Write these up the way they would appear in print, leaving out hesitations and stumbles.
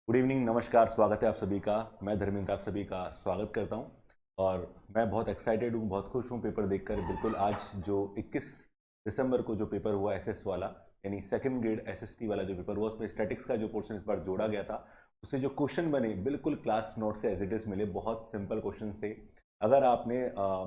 Good evening, नमस्कार, स्वागत है आप सभी का। मैं धर्मेंद्र आप सभी का स्वागत करता हूं और मैं बहुत एक्साइटेड हूं, बहुत खुश हूं पेपर देखकर। बिल्कुल आज जो 21 दिसंबर को जो पेपर हुआ एसएस वाला, यानी सेकंड ग्रेड एसएसटी वाला जो पेपर हुआ, उसमें स्टैटिक्स का जो पोर्शन इस बार जोड़ा गया था, उससे जो क्वेश्चन बने बिल्कुल क्लास नोट से एज इट इज मिले। बहुत सिंपल क्वेश्चन थे। अगर आपने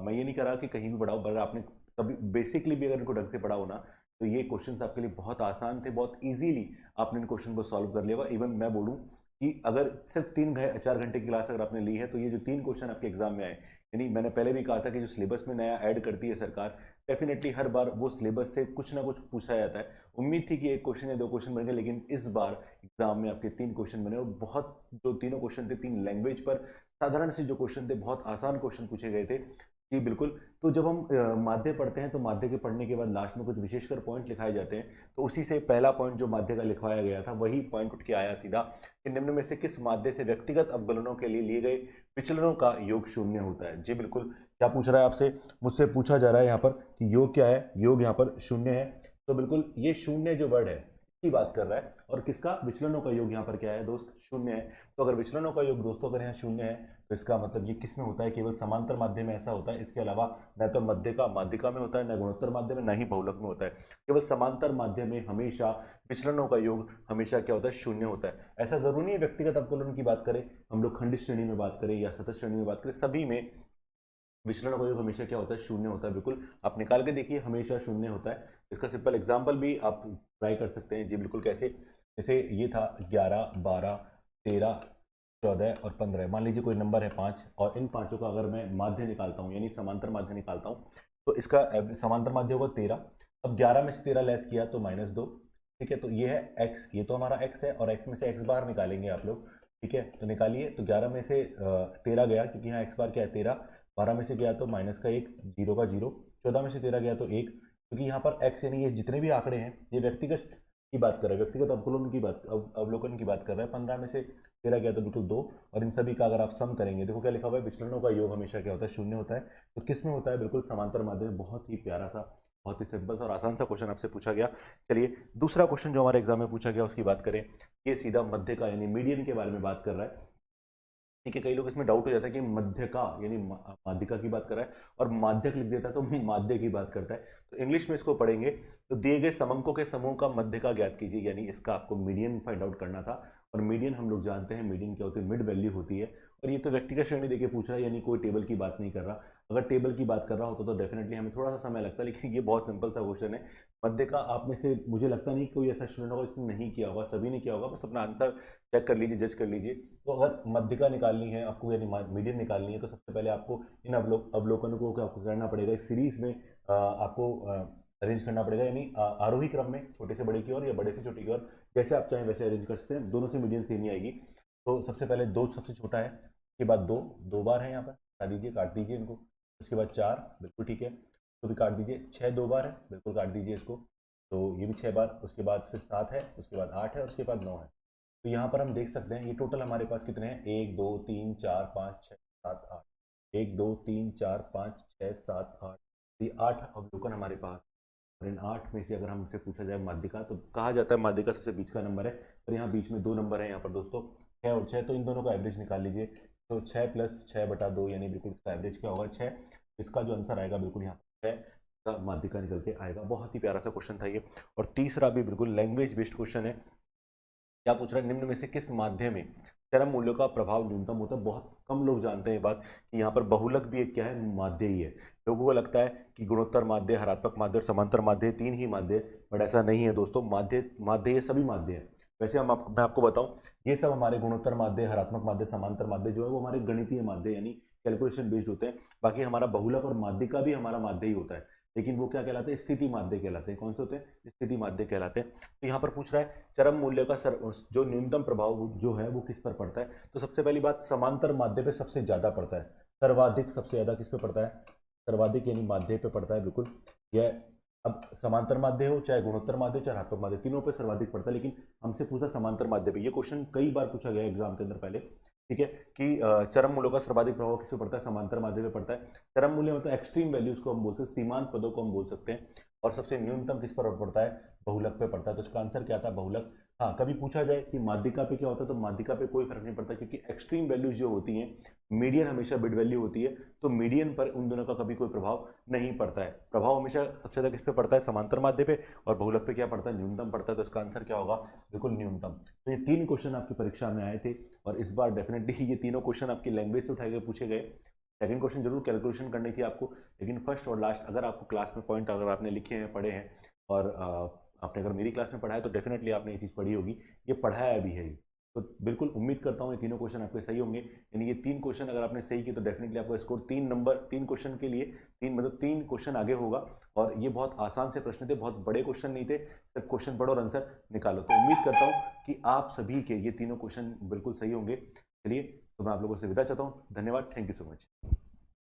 मैं ये नहीं कह रहा कि कहीं भी पढ़ाओ, पर आपने कभी बेसिकली भी अगर इनको ढंग से पढ़ा हो ना, तो ये क्वेश्चंस आपके लिए बहुत आसान थे, बहुत इजीली आपने इन क्वेश्चन को सॉल्व कर लिया होगा। इवन मैं बोलूं कि अगर सिर्फ 3-4 घंटे की क्लास अगर आपने ली है, तो ये जो 3 क्वेश्चन आपके एग्जाम में आए, यानी मैंने पहले भी कहा था कि जो सिलेबस में नया ऐड करती है सरकार, डेफिनेटली हर बार वो सिलेबस से कुछ ना कुछ पूछा जाता है। उम्मीद थी कि एक क्वेश्चन या दो क्वेश्चन बनेंगे, लेकिन इस बार एग्जाम में आपके 3 क्वेश्चन बने और बहुत जो तीनों क्वेश्चन थे, 3 लैंग्वेज पर साधारण से जो क्वेश्चन थे, बहुत आसान क्वेश्चन पूछे गए थे। जी बिल्कुल। तो जब हम माध्य पढ़ते हैं, तो माध्य के पढ़ने के बाद लास्ट में कुछ विशेषकर पॉइंट लिखाए जाते हैं। तो उसी से पहला पॉइंट जो माध्य का लिखवाया गया था, वही पॉइंट उठ के आया सीधा कि निम्न में से किस माध्य से व्यक्तिगत अवकलनों के लिए गए विचलनों का योग शून्य होता है। जी बिल्कुल। क्या पूछ रहा है आपसे? मुझसे पूछा जा रहा है यहाँ पर कि योग क्या है। योग यहाँ पर शून्य है। तो बिल्कुल ये शून्य जो वर्ड है की बात कर रहा है, और किसका? विचलनों का योग यहाँ पर क्या है दोस्त? शून्य है। तो अगर विचलनों का योग दोस्तों अगर यहाँ शून्य है, तो इसका मतलब ये किस में होता है? केवल समांतर माध्य में ऐसा होता है। इसके अलावा न तो मध्य का माध्यिका में होता है, न गुणोत्तर माध्य में, न ही बहुलक में होता है। केवल समांतर माध्य में हमेशा विचलनों का योग हमेशा क्या होता है? शून्य होता है। ऐसा जरूरी नहीं है व्यक्तिगत अवकलन की बात करें, हम लोग खंडित श्रेणी में बात करें या सतत श्रेणी में बात करें, सभी में विचलनों का योग हमेशा क्या होता है? शून्य होता है। बिल्कुल आप निकाल के देखिए, हमेशा शून्य होता है। इसका सिंपल एग्जांपल भी आप ट्राई कर सकते हैं। जी बिल्कुल। कैसे? जैसे ये था 11, 12, 13, 14 और 15। मान लीजिए कोई नंबर है 5, और इन पांचों का अगर मैं माध्य निकालता हूँ, यानी समांतर माध्य निकालता हूँ, तो इसका समांतर माध्य होगा 13। अब 11 में से 13 लेस किया तो -2। ठीक है, तो ये है x, ये तो हमारा x है, और x में से x बार निकालेंगे आप लोग। ठीक है, तो निकालिए। तो 11 में से 13 गया, क्योंकि यहाँ x बार क्या है? 13। 12 में से गया तो -1, 0 का 0। 14 में से 13 गया तो 1, क्योंकि यहाँ पर x यानी ये जितने भी आंकड़े हैं, ये व्यक्तिगत की बात कर रहा है, व्यक्तिगत अवकलन की बात, अवलोकन की बात कर रहा है। 15 में से 13 गया तो बिल्कुल 2। और इन सभी का अगर आप सम करेंगे, देखो क्या लिखा हुआ है? विचलनों का योग हमेशा क्या होता है? शून्य होता है। तो किस में होता है? बिल्कुल समांतर माध्य में। बहुत ही प्यारा सा, बहुत ही सिंपल सा और आसान सा क्वेश्चन आपसे पूछा गया। चलिए दूसरा क्वेश्चन जो हमारे एग्जाम में पूछा गया उसकी बात करें। ये सीधा मध्य का यानी मीडियन के बारे में बात कर रहा है। ठीक है, कई लोग इसमें डाउट हो जाता है कि मध्य का यानी माध्यिका की बात कर रहा है, और माध्यक लिख देता है तो माध्य की बात करता है। तो इंग्लिश में इसको पढ़ेंगे तो दिए गए समंकों के समूह का मध्य का ज्ञात कीजिए, यानी इसका आपको मीडियन फाइंड आउट करना था। और मीडियन हम लोग जानते हैं, मीडियन क्या होती है? मिड वैल्यू होती है। और ये तो व्यक्तिगत श्रेणी देके पूछ रहा है, यानी कोई टेबल की बात नहीं कर रहा। अगर टेबल की बात कर रहा होता तो डेफिनेटली हमें थोड़ा सा समय लगता है, लेकिन ये बहुत सिंपल सा क्वेश्चन है। मध्य का आप में से मुझे लगता नहीं कोई ऐसा स्टूडेंट होगा जिसने नहीं किया होगा, सभी ने किया होगा। बस अपना आंसर चेक कर लीजिए, जज कर लीजिए। तो अगर मध्यिका निकालनी है आपको, यानी मीडियन निकालनी है, तो सबसे पहले आपको इन अवलोकनों को क्या आपको करना पड़ेगा? एक सीरीज में आपको अरेंज करना पड़ेगा, यानी आरोही क्रम में, छोटे से बड़े की ओर या बड़े से छोटे की ओर, जैसे आप चाहें वैसे अरेंज कर सकते हैं। दोनों से मीडियन सेम ही आएगी। तो सबसे पहले 2 सबसे छोटा है, उसके बाद 2, 2 बार है यहाँ पर, हटा दीजिए, काट दीजिए इनको। उसके बाद 4, बिल्कुल ठीक है, तो भी काट दीजिए। 6 2 बार है, बिल्कुल काट दीजिए इसको, तो ये भी 6 बार। उसके बाद फिर 7 है, उसके बाद 8 है, उसके बाद 9 है। तो यहाँ पर हम देख सकते हैं ये टोटल हमारे पास कितने हैं? 1 2 3 4 5 6 7 8। 1 2 3 4 5 6 7 8। ये 8 अवलोकन हमारे पास। और इन 8 में से अगर हमसे पूछा जाए माध्यिका, तो कहा जाता है माध्यिका सबसे बीच का नंबर है। और यहाँ बीच में 2 नंबर है यहाँ पर दोस्तों, 6 और 6। तो इन दोनों का एवरेज निकाल लीजिए। तो 6 + 6/2, यानी बिल्कुल इसका एवरेज क्या होगा? 6। इसका जो आंसर आएगा बिल्कुल यहाँ पर 6 का माध्यिका निकल के आएगा। बहुत ही प्यारा सा क्वेश्चन था ये। और तीसरा भी बिल्कुल लैंग्वेज बेस्ड क्वेश्चन है। क्या पूछ रहा है? निम्न में से किस माध्य में चरम मूल्यों का प्रभाव न्यूनतम होता है? बहुत कम लोग जानते हैं ये बात कि यहाँ पर बहुलक भी एक क्या है? माध्य ही है। लोगों को लगता है कि गुणोत्तर माध्य, हरात्मक माध्य और समांतर माध्य, 3 ही माध्य, बट ऐसा नहीं है दोस्तों। माध्य माध्य ये सभी माध्य है। वैसे मैं आपको बताऊं, ये सब हमारे गुणोत्तर माध्य, हरात्मक माध्य, समांतर माध्य जो है वो हमारे गणितीय माध्य यानी कैलकुलेशन बेस्ड होते हैं। बाकी हमारा बहुलक और माध्यिका भी हमारा माध्य ही होता है, लेकिन वो क्या कहलाते हैं? स्थिति माध्य कहलाते हैं। कौन से होते हैं? स्थिति माध्य कहलाते हैं। तो यहाँ पर पूछ रहा है चरम मूल्य का जो न्यूनतम प्रभाव जो है वो किस पर पड़ता है? तो सबसे पहली बात, समांतर माध्य पे सबसे ज्यादा पड़ता है। सर्वाधिक सबसे ज्यादा किस पे पड़ता है? सर्वाधिक यानी माध्य पे पड़ता है, बिल्कुल। यह अब समांतर माध्य हो, चाहे गुणोत्तर माध्य हो, चाहे ऋणात्मक माध्य, तीनों पे सर्वाधिक पड़ता है। लेकिन हमसे पूछा समांतर माध्य पे। ये क्वेश्चन कई बार पूछा गया एग्जाम के अंदर पहले। ठीक है, कि चरम मूल्यों का सर्वाधिक प्रभाव किस पे पड़ता है? समांतर माध्य पे पड़ता है। चरम मूल्य मतलब एक्सट्रीम वैल्यूज को हम बोलते हैं, सीमांत पदों को हम बोल सकते हैं। और सबसे न्यूनतम किस पर पड़ता है? बहुलक पे पड़ता है। तो इसका आंसर क्या था? बहुलक। हाँ, कभी पूछा जाए कि माध्यिका पे क्या होता है, तो माध्यिका पे कोई फर्क नहीं पड़ता, क्योंकि एक्सट्रीम वैल्यूज जो होती हैं, मीडियन हमेशा बिड वैल्यू होती है, तो मीडियन पर उन दोनों का कभी कोई प्रभाव नहीं पड़ता है। प्रभाव हमेशा सबसे ज्यादा किस पे पड़ता है, समांतर माध्य पे, और बहुलक पे क्या पड़ता है, न्यूनतम पड़ता है। तो इसका आंसर क्या होगा, बिल्कुल न्यूनतम। तो ये 3 क्वेश्चन आपकी परीक्षा में आए थे, और इस बार डेफिनेटली ये तीनों क्वेश्चन आपकी लैंग्वेज से उठाए गए पूछे गए। सेकंड क्वेश्चन जरूर कैलकुलेशन करनी थी आपको, लेकिन फर्स्ट और लास्ट अगर आपको क्लास में पॉइंट अगर आपने लिखे हैं, पढ़े हैं, और आपने अगर मेरी क्लास में पढ़ा है, तो डेफिनेटली आपने ये चीज़ पढ़ी होगी, ये पढ़ाया भी है। तो बिल्कुल उम्मीद करता हूँ ये तीनों क्वेश्चन आपके सही होंगे। यानी ये 3 क्वेश्चन अगर आपने सही किए, तो डेफिनेटली आपका स्कोर 3 नंबर, 3 क्वेश्चन के लिए 3 मतलब 3 क्वेश्चन आगे होगा। और ये बहुत आसान से प्रश्न थे, बहुत बड़े क्वेश्चन नहीं थे, सिर्फ क्वेश्चन पढ़ो और आंसर निकालो। तो उम्मीद करता हूँ कि आप सभी के ये तीनों क्वेश्चन बिल्कुल सही होंगे। चलिए, तो मैं आप लोगों से विदा चाहता हूँ। धन्यवाद, थैंक यू सो मच।